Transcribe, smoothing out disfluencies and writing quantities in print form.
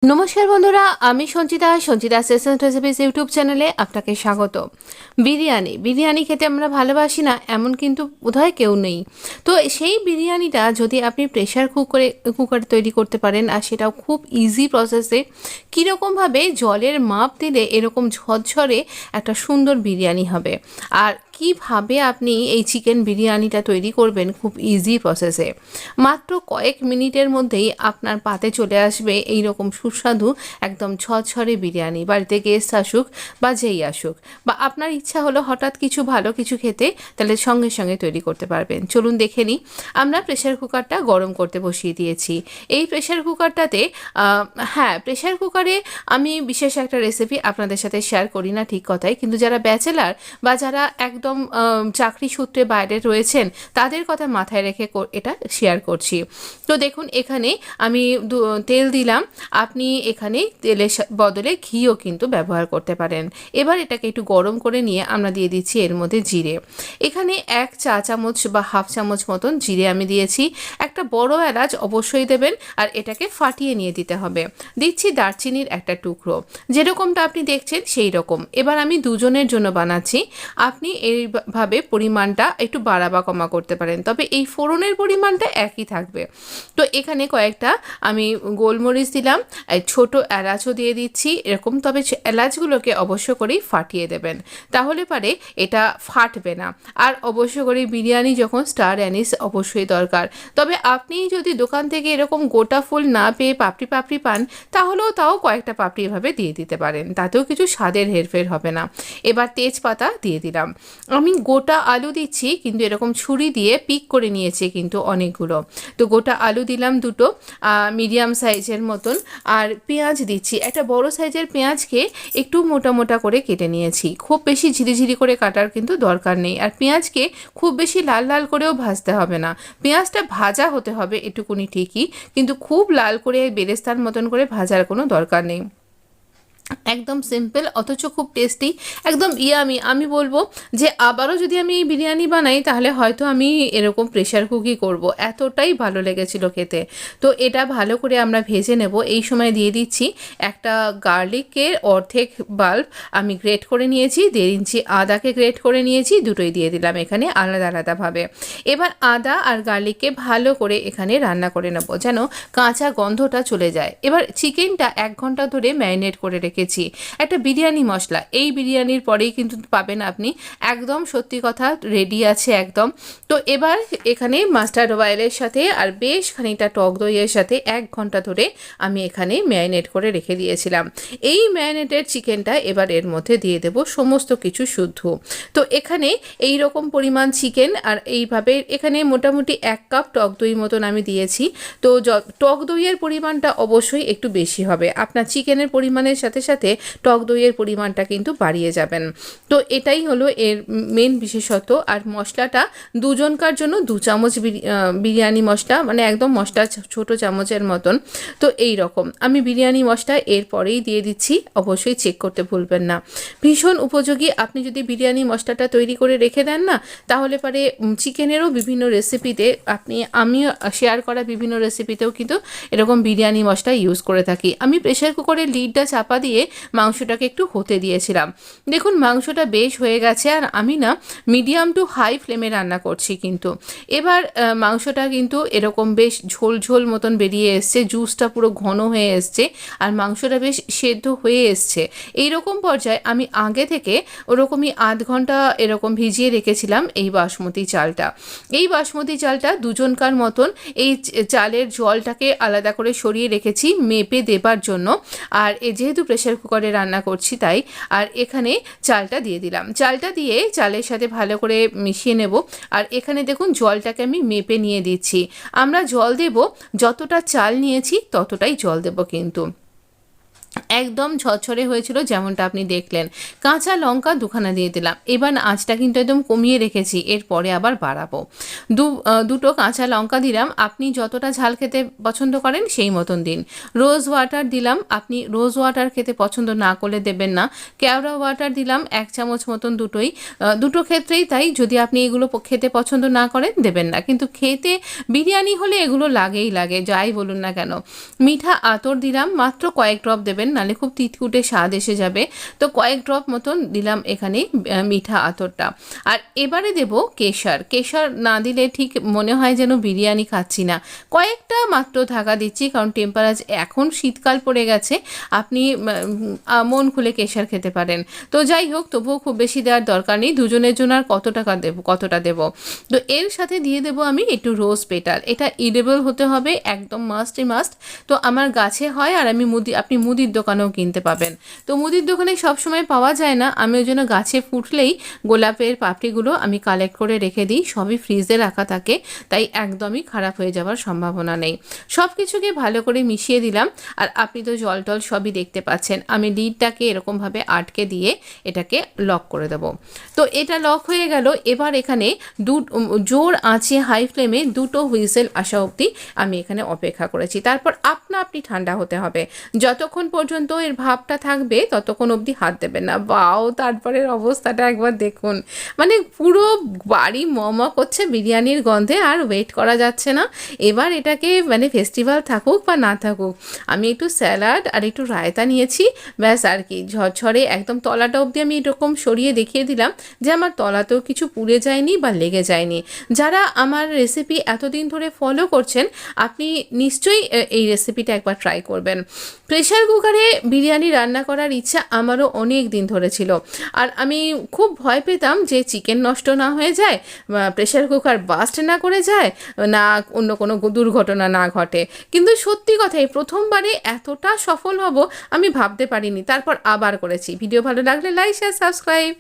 নমস্কার বন্ধুরা, আমি সঞ্চিতা সেশন রেসিপিস ইউটিউব চ্যানেলে আপনাকে স্বাগত। বিরিয়ানি খেতে আমরা ভালোবাসি না এমন কিন্তু বোধহয় কেউ নেই। তো সেই বিরিয়ানিটা যদি আপনি প্রেশার কুকারে তৈরি করতে পারেন, আর সেটাও খুব ইজি প্রসেসে, কীরকমভাবে জলের মাপ দিলে এরকম ঝরঝরে একটা সুন্দর বিরিয়ানি হবে, আর কিভাবে আপনি এই চিকেন বিরিয়ানিটা তৈরি করবেন খুব ইজি প্রসেসে, মাত্র কয়েক মিনিটের মধ্যেই আপনার পাতে চলে আসবে এই রকম সুস্বাদু একদম ঝরঝরে বিরিয়ানি। বাড়িতে গেস্ট আসুক বা যেই আসুক, বা আপনার ইচ্ছা হলো হঠাৎ কিছু ভালো কিছু খেতে, তাহলে সঙ্গে সঙ্গে তৈরি করতে পারবেন। চলুন দেখে নিই। আমরা প্রেশার কুকারটা গরম করতে বসিয়ে দিয়েছি। এই প্রেশার কুকারটাতে প্রেশার কুকারে আমি বিশেষ একটা রেসিপি আপনাদের সাথে শেয়ার করি না, ঠিক কথাই, কিন্তু যারা ব্যাচেলার বা যারা একদম চাকরি সূত্রে বাইরে রয়েছেন তাদের কথা মাথায় রেখে এটা শেয়ার করছি। তো দেখুন, এখানে আমি তেল দিলাম। আপনি এখানে তেলের বদলে ঘিও কিন্তু ব্যবহার করতে পারেন। এবার এটাকে একটু গরম করে নিয়ে আমরা দিয়ে দিচ্ছি এর মধ্যে জিরে। এখানে 1 চা চামচ বা হাফ চামচ মতন জিরে আমি দিয়েছি। একটা বড় এলাচ অবশ্যই দেবেন, আর এটাকে ফাটিয়ে নিয়ে দিতে হবে। দিচ্ছি দারচিনির একটা টুকরো, যেরকমটা আপনি দেখছেন সেই রকম। এবার আমি দুজনের জন্য বানাচ্ছি, আপনি এইভাবে পরিমাণটা একটু বাড়া বা কমা করতে পারেন, তবে এই ফোড়নের পরিমাণটা একই থাকবে। তো এখানে কয়েকটা আমি গোলমরিচ দিলাম, ছোট এলাচও দিয়ে দিচ্ছি এরকম, তবে এলাচগুলোকে অবশ্য করেই ফাটিয়ে দেবেন, তাহলে পারে এটা ফাটবে না। আর অবশ্য করে বিরিয়ানি যখন স্টার অ্যানিস অবশ্যই দরকার, তবে আপনি যদি দোকান থেকে এরকম গোটা ফুল না পেয়ে পাপড়ি পাপড়ি পান, তাও কয়েকটা পাপড়ি এভাবে দিয়ে দিতে পারেন, তাতেও কিছু স্বাদের হেরফের হবে না। এবার তেজপাতা দিয়ে দিলাম। আমি গোটা আলু দিচ্ছি, কিন্তু এরকম ছুরি দিয়ে পিক করে নিয়েছি কিন্তু অনেকগুলো। তো গোটা আলু দিলাম দুটো, মিডিয়াম সাইজের মতন। আর পেঁয়াজ দিচ্ছি, একটা বড় সাইজের পেঁয়াজকে একটু মোটা মোটা করে কেটে নিয়েছি। খুব বেশি ঝিরিঝিরি করে কাটার কিন্তু দরকার নেই, আর পেঁয়াজকে খুব বেশি লাল লাল করেও ভাজতে হবে না। পেঁয়াজটা ভাজা হতে হবে এটুকুনি ঠিকই, কিন্তু খুব লাল করে বেরেস্তার মতন করে ভাজার কোনো দরকার নেই। একদম সিম্পল অথচ খুব টেস্টি, একদম ইয়ামি। আমি বলবো যে আবারও যদি আমি এই বিরিয়ানি বানাই, তাহলে হয়তো আমি এরকম প্রেশার কুকই করব, এতটাই ভালো লেগেছিল খেতে। তো এটা ভালো করে আমরা ভেজে নেব। এই সময় দিয়ে দিচ্ছি একটা গার্লিকের অর্ধেক বাল্ব আমি গ্রেট করে নিয়েছি, 1.5 ইঞ্চি আদাকে গ্রেট করে নিয়েছি, দুটোই দিয়ে দিলাম এখানে আলাদা আলাদাভাবে। এবার আদা আর গার্লিককে ভালো করে এখানে রান্না করে নেব, যেন কাঁচা গন্ধটা চলে যায়। এবার চিকেনটা 1 ঘন্টা ধরে ম্যারিনেট করে রেখেছি একটা বিরিয়ানি মশলা। এই বিরিয়ানির পরেই কিন্তু পাবেন আপনি, একদম সত্যি কথা রেডি আছে একদম। তো এবার এখানে মাস্টার্ড অয়েলের সাথে আর বেশ খানিকটা টক দইয়ের সাথে 1 ঘন্টা ধরে আমি এখানে ম্যারিনেট করে রেখে দিয়েছিলাম। এই ম্যারিনেটেড চিকেনটা এবার এর মধ্যে দিয়ে দেব, সমস্ত কিছু শুদ্ধ। তো এখানে এই রকম পরিমাণ চিকেন, আর এইভাবে এখানে মোটামুটি 1 কাপ টক দই মতন আমি দিয়েছি। তো টক দইয়ের পরিমাণটা অবশ্যই একটু বেশি হবে, আপনার চিকেনের পরিমাণের সাথে সাথে টক দইয়ের পরিমাণটা কিন্তু বাড়িয়ে যাবেন। তো এটাই হলো এর মেন বিশেষত্ব। আর মশলাটা দুজনকার জন্য 2 চামচ বিরিয়ানি মশলা, মানে একদম মশলা ছোট চামচের মতন। তো এই রকম আমি বিরিয়ানি মশলা এরপরেই দিয়ে দিচ্ছি, অবশ্যই চেক করতে ভুলবেন না। ভীষণ উপযোগী। আপনি যদি বিরিয়ানি মশলাটা তৈরি করে রেখে দেন না, তাহলে পারে চিকেনেরও বিভিন্ন রেসিপিতে আমি শেয়ার করা বিভিন্ন রেসিপিতেও কিন্তু এরকম বিরিয়ানি মশলা ইউজ করে থাকি। আমি প্রেশার কুকারের লিডটা চাপা দিয়ে মাংসটাকে একটু হতে দিয়েছিলাম। দেখুন মাংসটা বেশ হয়ে গেছে, আর আমি না মিডিয়াম টু হাই ফ্লেমে রান্না করছি কিন্তু। এবার মাংসটা কিন্তু এরকম বেশ ঝোল ঝোল মতন বেরিয়ে এসছে, জুসটা পুরো ঘন হয়ে এসছে, আর মাংসটা বেশ সেদ্ধ হয়ে এসছে। এইরকম পর্যায়ে আমি আগে থেকে ওরকমই 1/2 ঘন্টা এরকম ভিজিয়ে রেখেছিলাম এই বাসমতি চালটা। এই বাসমতি চালটা দুজনকার মতন এই চালের জলটাকে আলাদা করে সরিয়ে রেখেছি মেপে দেবার জন্য। আর যেহেতু প্রেশার কুকারে রান্না করছি তাই। আর এখানে চালটা দিয়ে দিলাম, চালটা দিয়ে চালের সাথে ভালো করে মিশিয়ে নেব। আর এখানে দেখুন জলটাকে আমি মেপে নিয়ে দিচ্ছি। আমরা জল দেব, যতটা চাল নিয়েছি ততটাই জল দেব কিন্তু। একদম ঝরঝরে হয়েছিল যেমনটা আপনি দেখলেন। কাঁচা লঙ্কা দুখানা দিয়ে দিলাম। এবার আঁচটা কিন্তু একদম কমিয়ে রেখেছি, এরপরে আবার বাড়াবো। দুটো কাঁচা লঙ্কা দিলাম, আপনি যতটা ঝাল খেতে পছন্দ করেন সেই মতন দিন। রোজ ওয়াটার দিলাম, আপনি রোজ ওয়াটার খেতে পছন্দ না করলে দেবেন না। কেওড়া ওয়াটার দিলাম 1 চামচ মতন, দুটো ক্ষেত্রেই তাই। যদি আপনি এগুলো খেতে পছন্দ না করেন দেবেন না, কিন্তু খেতে বিরিয়ানি হলে এগুলো লাগেই লাগে, যাই বলুন না কেন। মিঠা আতর দিলাম, মাত্র কয়েক ড্রপ দেবেন, নাহলে খুব তিতকুটে স্বাদ এসে যাবে। তো কয়েক ড্রপ মতন দিলাম এখানে মিঠা আতরটা। আর এবারে দেব কেশর। কেশর না দিলে ঠিক মনে হয় যেন বিরিয়ানি খাচ্ছি না। কয়েকটা মাত্র ঢাকা দিচ্ছি, কারণ টেম্পারেচার এখন শীতকাল পড়ে গেছে, আপনি মন খুলে কেশর খেতে পারেন। তো যাই হোক, তবুও খুব বেশি দেওয়ার দরকার নেই, দুজনের জন্য আর কতটা দেব। তো এর সাথে দিয়ে দেব আমি একটু রোজ পেটাল। এটা ইডেবল হতে হবে, একদম মাস্ট। তো আমার গাছে হয়, আর আপনি মুদির দোকানেও কিনতে পাবেন। তো মুদির দোকানে সবসময় পাওয়া যায় না, আমি ওই জন্য গাছে ফুটলেই গোলাপের পাপড়িগুলো আমি কালেক্ট করে রেখে দিই, সবই ফ্রিজে রাখা থাকে, তাই একদমই খারাপ হয়ে যাওয়ার সম্ভাবনা নেই। সব কিছুকে ভালো করে মিশিয়ে দিলাম, আর আপনি তো জল টল সবই দেখতে পাচ্ছেন। আমি লিডটাকে এরকমভাবে আটকে দিয়ে এটাকে লক করে দেবো। তো এটা লক হয়ে গেল। এবার এখানে জোর আঁচে হাই ফ্লেমে 2টো হুইসেল আসা অবধি আমি এখানে অপেক্ষা করেছি। তারপর আপনি ঠান্ডা হতে হবে। যতক্ষণ পর্যন্ত এর ভাবটা থাকবে ততক্ষণ অবধি হাত দেবেন না। বাও, তারপরের অবস্থাটা একবার দেখুন, মানে পুরো বাড়ি করছে বিরিয়ানির গন্ধে, আর ওয়েট করা যাচ্ছে না। এবার এটাকে মানে ফেস্টিভ্যাল থাকুক বা না থাকুক, আমি একটু স্যালাড আর একটু রায়তা নিয়েছি, ব্যাস আর কি। ঝরঝরে একদম তলাটা অবধি আমি এরকম সরিয়ে দেখিয়ে দিলাম যে আমার তলাতেও কিছু পুড়ে যায়নি বা লেগে যায়নি। যারা আমার রেসিপি এতদিন ধরে ফলো করছেন, আপনি নিশ্চয়ই এই রেসিপিটা একবার ট্রাই করবেন। প্রেশার কুকারে বিরিয়ানি রান্না করার ইচ্ছা আমারও অনেক দিন ধরে ছিল, আর আমি খুব ভয় পেতাম যে চিকেন নষ্ট না হয়ে যায়, প্রেশার কুকার বাস্ট না করে যায়, না অন্য কোনো দুর্ঘটনা না ঘটে। কিন্তু সত্যি কথাই, প্রথমবারে এতটা সফল হব আমি ভাবতে পারিনি। তারপর আবার করেছি। ভিডিও ভালো লাগলে লাইক, শেয়ার, সাবস্ক্রাইব।